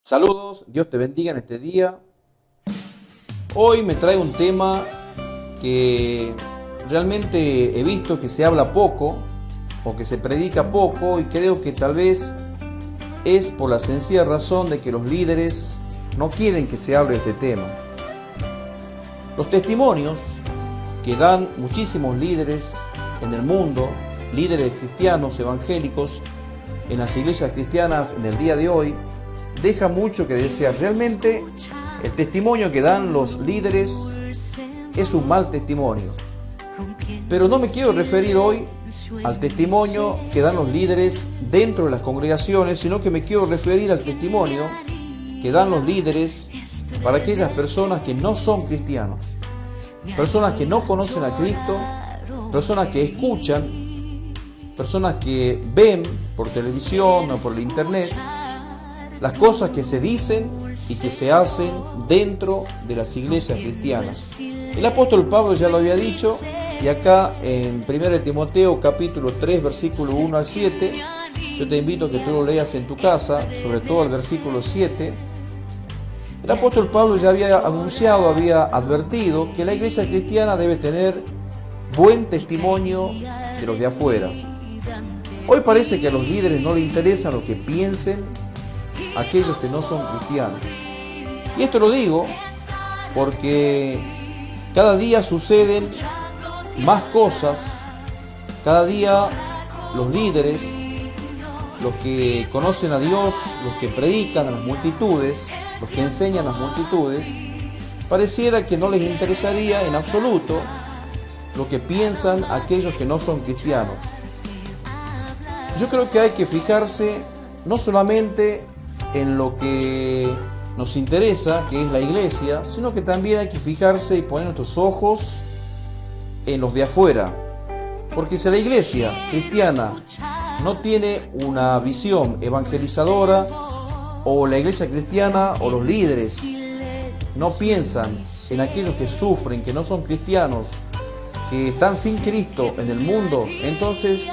Saludos, Dios te bendiga en este día. Hoy me trae un tema que realmente he visto que se habla poco o que se predica poco, y creo que tal vez es por la sencilla razón de que los líderes no quieren que se hable de este tema. Los testimonios que dan muchísimos líderes en el mundo, líderes cristianos evangélicos en las iglesias cristianas en el día de hoy, deja mucho que desear. Realmente el testimonio que dan los líderes es un mal testimonio. Pero no me quiero referir hoy al testimonio que dan los líderes dentro de las congregaciones, sino que me quiero referir al testimonio que dan los líderes para aquellas personas que no son cristianos, personas que no conocen a Cristo, personas que escuchan, personas que ven por televisión o por el internet las cosas que se dicen y que se hacen dentro de las iglesias cristianas. El apóstol Pablo ya lo había dicho, y acá en 1 Timoteo capítulo 3 versículo 1 al 7, yo te invito a que tú lo leas en tu casa, sobre todo el versículo 7. El apóstol Pablo ya había anunciado, había advertido que la iglesia cristiana debe tener buen testimonio de los de afuera. Hoy parece que a los líderes no les interesa lo que piensen aquellos que no son cristianos. Y esto lo digo porque cada día suceden más cosas, cada día los líderes, los que conocen a Dios, los que predican a las multitudes, los que enseñan a las multitudes, pareciera que no les interesaría en absoluto lo que piensan aquellos que no son cristianos. Yo creo que hay que fijarse no solamente en lo que nos interesa, que es la iglesia, sino que también hay que fijarse y poner nuestros ojos en los de afuera. Porque si la iglesia cristiana no tiene una visión evangelizadora, o la iglesia cristiana o los líderes no piensan en aquellos que sufren, que no son cristianos, que están sin Cristo en el mundo, entonces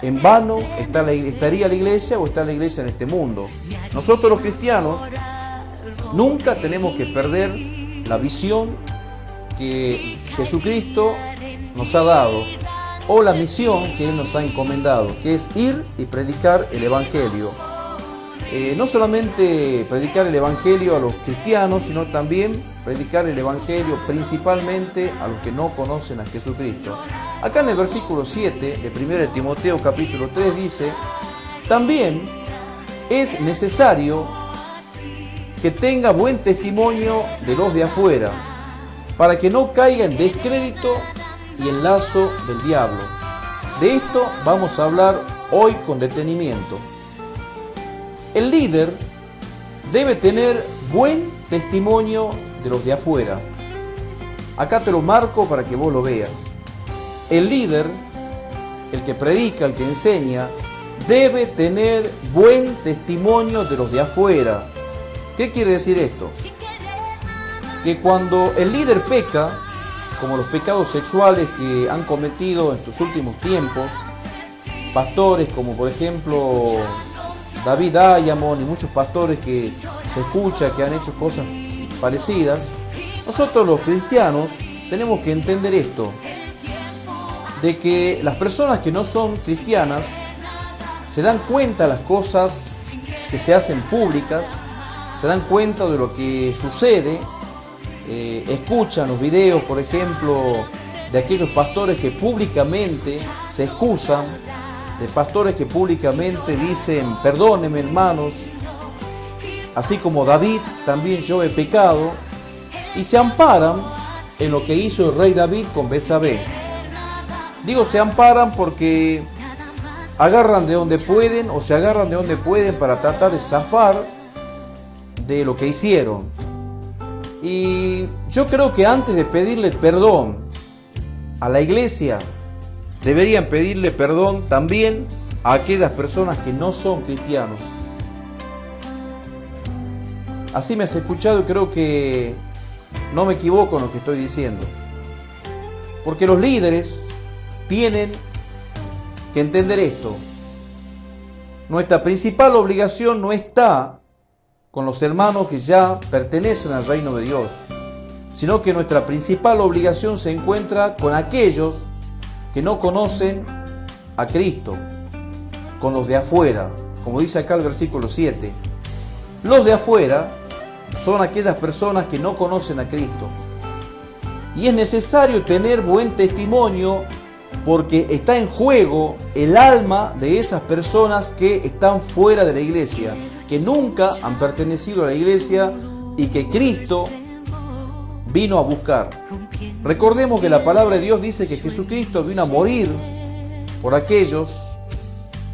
en vano estaría la iglesia, o está la iglesia en este mundo. Nosotros los cristianos nunca tenemos que perder la visión que Jesucristo nos ha dado, o la misión que Él nos ha encomendado, que es ir y predicar el Evangelio. No solamente predicar el Evangelio a los cristianos, sino también predicar el Evangelio principalmente a los que no conocen a Jesucristo. Acá en el versículo 7 de 1 Timoteo capítulo 3 dice: también es necesario que tenga buen testimonio de los de afuera, para que no caiga en descrédito y en lazo del diablo. De esto vamos a hablar hoy con detenimiento. El líder debe tener buen testimonio de los de afuera. Acá te lo marco para que vos lo veas. El líder, el que predica, el que enseña, debe tener buen testimonio de los de afuera. ¿Qué quiere decir esto? Que cuando el líder peca, como los pecados sexuales que han cometido en estos últimos tiempos, pastores como por ejemplo David Diamond y muchos pastores que se escucha que han hecho cosas parecidas, nosotros los cristianos tenemos que entender esto, de que las personas que no son cristianas se dan cuenta de las cosas que se hacen públicas, se dan cuenta de lo que sucede, escuchan los videos, por ejemplo, de aquellos pastores que públicamente se excusan, de pastores que públicamente dicen: perdónenme, hermanos, así como David, también yo he pecado, y se amparan en lo que hizo el rey David con Betsabé. Digo se amparan porque agarran de donde pueden, o se agarran de donde pueden para tratar de zafar de lo que hicieron. Y yo creo que antes de pedirle perdón a la iglesia, deberían pedirle perdón también a aquellas personas que no son cristianos. Así me has escuchado y creo que no me equivoco en lo que estoy diciendo. Porque los líderes tienen que entender esto. Nuestra principal obligación no está con los hermanos que ya pertenecen al reino de Dios, sino que nuestra principal obligación se encuentra con aquellos que no conocen a Cristo, con los de afuera, como dice acá el versículo 7. Los de afuera son aquellas personas que no conocen a Cristo. Y es necesario tener buen testimonio porque está en juego el alma de esas personas que están fuera de la iglesia, que nunca han pertenecido a la iglesia y que Cristo vino a buscar. Recordemos que la palabra de Dios dice que Jesucristo vino a morir por aquellos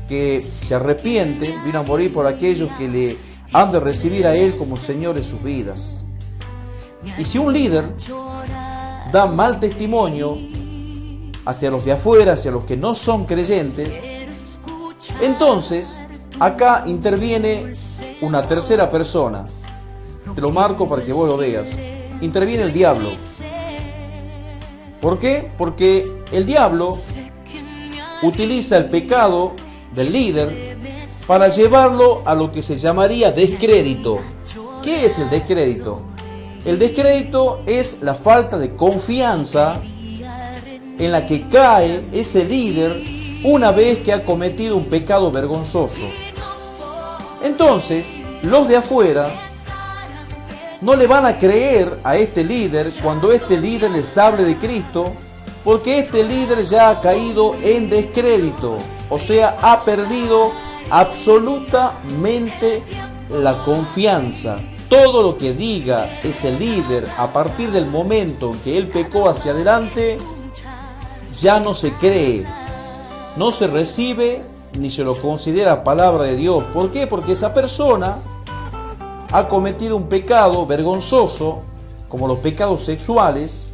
que se arrepienten, vino a morir por aquellos que le han de recibir a Él como Señor de sus vidas. Y si un líder da mal testimonio hacia los de afuera, hacia los que no son creyentes, entonces acá interviene una tercera persona. Te lo marco para que vos lo veas. Interviene el diablo. ¿Por qué? Porque el diablo utiliza el pecado del líder para llevarlo a lo que se llamaría descrédito. ¿Qué es el descrédito? El descrédito es la falta de confianza en la que cae ese líder una vez que ha cometido un pecado vergonzoso. Entonces, los de afuera no le van a creer a este líder cuando este líder les hable de Cristo, porque este líder ya ha caído en descrédito, o sea, ha perdido absolutamente la confianza. Todo lo que diga ese líder a partir del momento en que él pecó hacia adelante, ya no se cree, no se recibe ni se lo considera palabra de Dios. ¿Por qué? Porque esa persona ha cometido un pecado vergonzoso, como los pecados sexuales.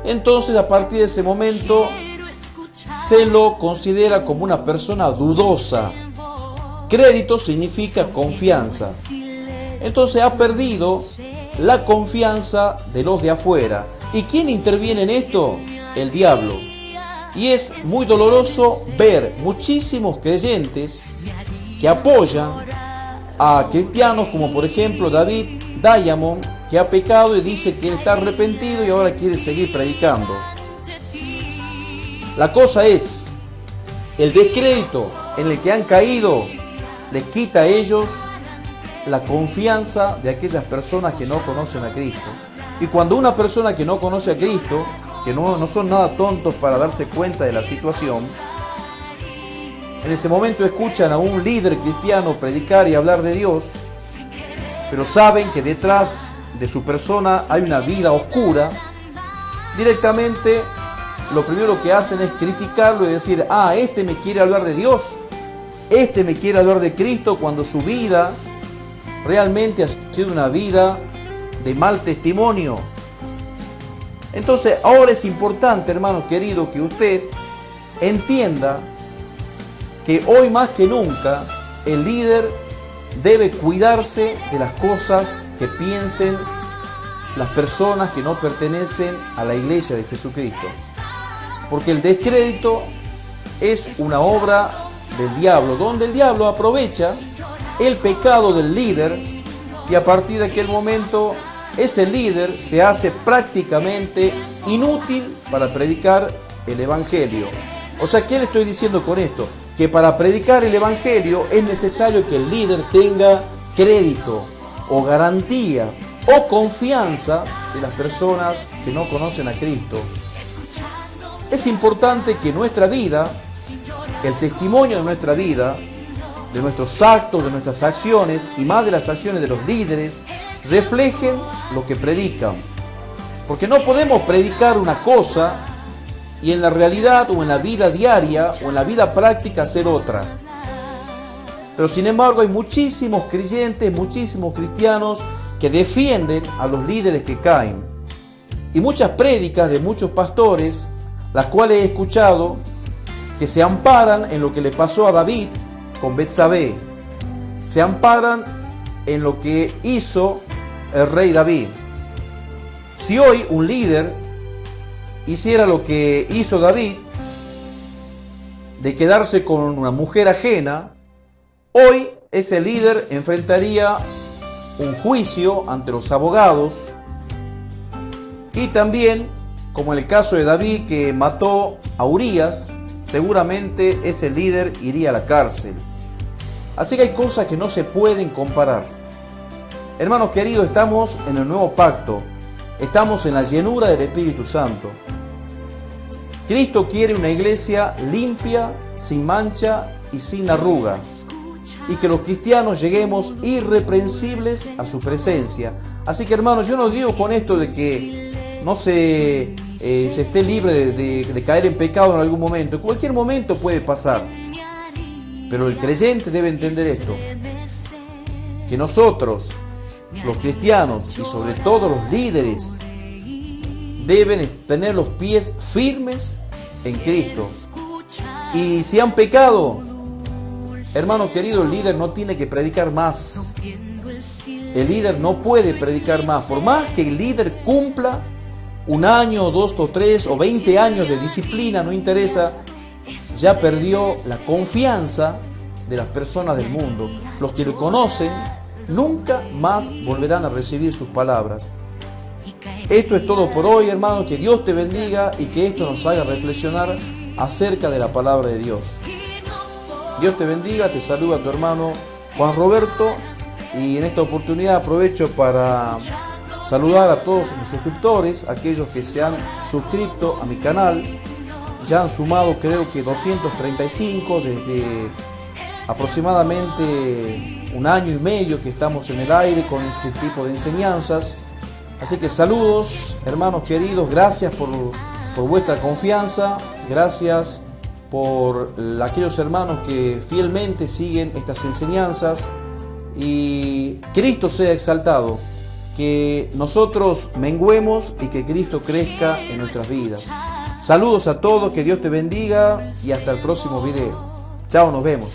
Entonces, a partir de ese momento se lo considera como una persona dudosa. Crédito significa confianza. Entonces ha perdido la confianza de los de afuera. ¿Y quién interviene en esto? El diablo. Y es muy doloroso ver muchísimos creyentes que apoyan a cristianos como por ejemplo David Diamond, que ha pecado y dice que él está arrepentido y ahora quiere seguir predicando. La cosa es, el descrédito en el que han caído les quita a ellos la confianza de aquellas personas que no conocen a Cristo. Y cuando una persona que no conoce a Cristo, que no son nada tontos para darse cuenta de la situación, en ese momento escuchan a un líder cristiano predicar y hablar de Dios, pero saben que detrás de su persona hay una vida oscura, directamente lo primero que hacen es criticarlo y decir: ah, este me quiere hablar de Dios, este me quiere hablar de Cristo, cuando su vida realmente ha sido una vida de mal testimonio. Entonces ahora es importante, hermanos queridos, que usted entienda que hoy más que nunca el líder debe cuidarse de las cosas que piensen las personas que no pertenecen a la iglesia de Jesucristo. Porque el descrédito es una obra del diablo, donde el diablo aprovecha el pecado del líder y a partir de aquel momento ese líder se hace prácticamente inútil para predicar el evangelio. O sea, ¿qué le estoy diciendo con esto? Que para predicar el evangelio es necesario que el líder tenga crédito o garantía o confianza de las personas que no conocen a Cristo. Es importante que nuestra vida, el testimonio de nuestra vida, de nuestros actos, de nuestras acciones y más de las acciones de los líderes, reflejen lo que predican. Porque no podemos predicar una cosa y en la realidad o en la vida diaria o en la vida práctica hacer otra. Pero sin embargo hay muchísimos creyentes, muchísimos cristianos que defienden a los líderes que caen. Y muchas prédicas de muchos pastores, las cuales he escuchado, que se amparan en lo que le pasó a David con Betsabé. Se amparan en lo que hizo el rey David. Si hoy un líder hiciera lo que hizo David, de quedarse con una mujer ajena, hoy ese líder enfrentaría un juicio ante los abogados, y también, como en el caso de David que mató a Urías, seguramente ese líder iría a la cárcel. Así que hay cosas que no se pueden comparar. Hermanos queridos, estamos en el nuevo pacto, estamos en la llenura del Espíritu Santo. Cristo quiere una iglesia limpia, sin mancha y sin arruga, y que los cristianos lleguemos irreprensibles a su presencia. Así que, hermanos, yo no digo con esto de que no se esté libre de caer en pecado en algún momento. En cualquier momento puede pasar, pero el creyente debe entender esto, que nosotros, los cristianos y sobre todo los líderes, deben tener los pies firmes en Cristo. Y si han pecado, hermano querido, el líder no tiene que predicar más. El líder no puede predicar más. Por más que el líder cumpla 1 año, 2 o 3 o 20 años de disciplina, no interesa, ya perdió la confianza de las personas del mundo. Los que lo conocen nunca más volverán a recibir sus palabras. Esto es todo por hoy, hermano. Que Dios te bendiga y que esto nos haga reflexionar acerca de la palabra de Dios. Dios te bendiga, te saluda tu hermano Juan Roberto, y en esta oportunidad aprovecho para saludar a todos mis suscriptores, aquellos que se han suscrito a mi canal. Ya han sumado creo que 235 desde aproximadamente 1 año y medio que estamos en el aire con este tipo de enseñanzas. Así que saludos, hermanos queridos, gracias por vuestra confianza, gracias por aquellos hermanos que fielmente siguen estas enseñanzas, y Cristo sea exaltado, que nosotros menguemos y que Cristo crezca en nuestras vidas. Saludos a todos, que Dios te bendiga y hasta el próximo video. Chao, nos vemos.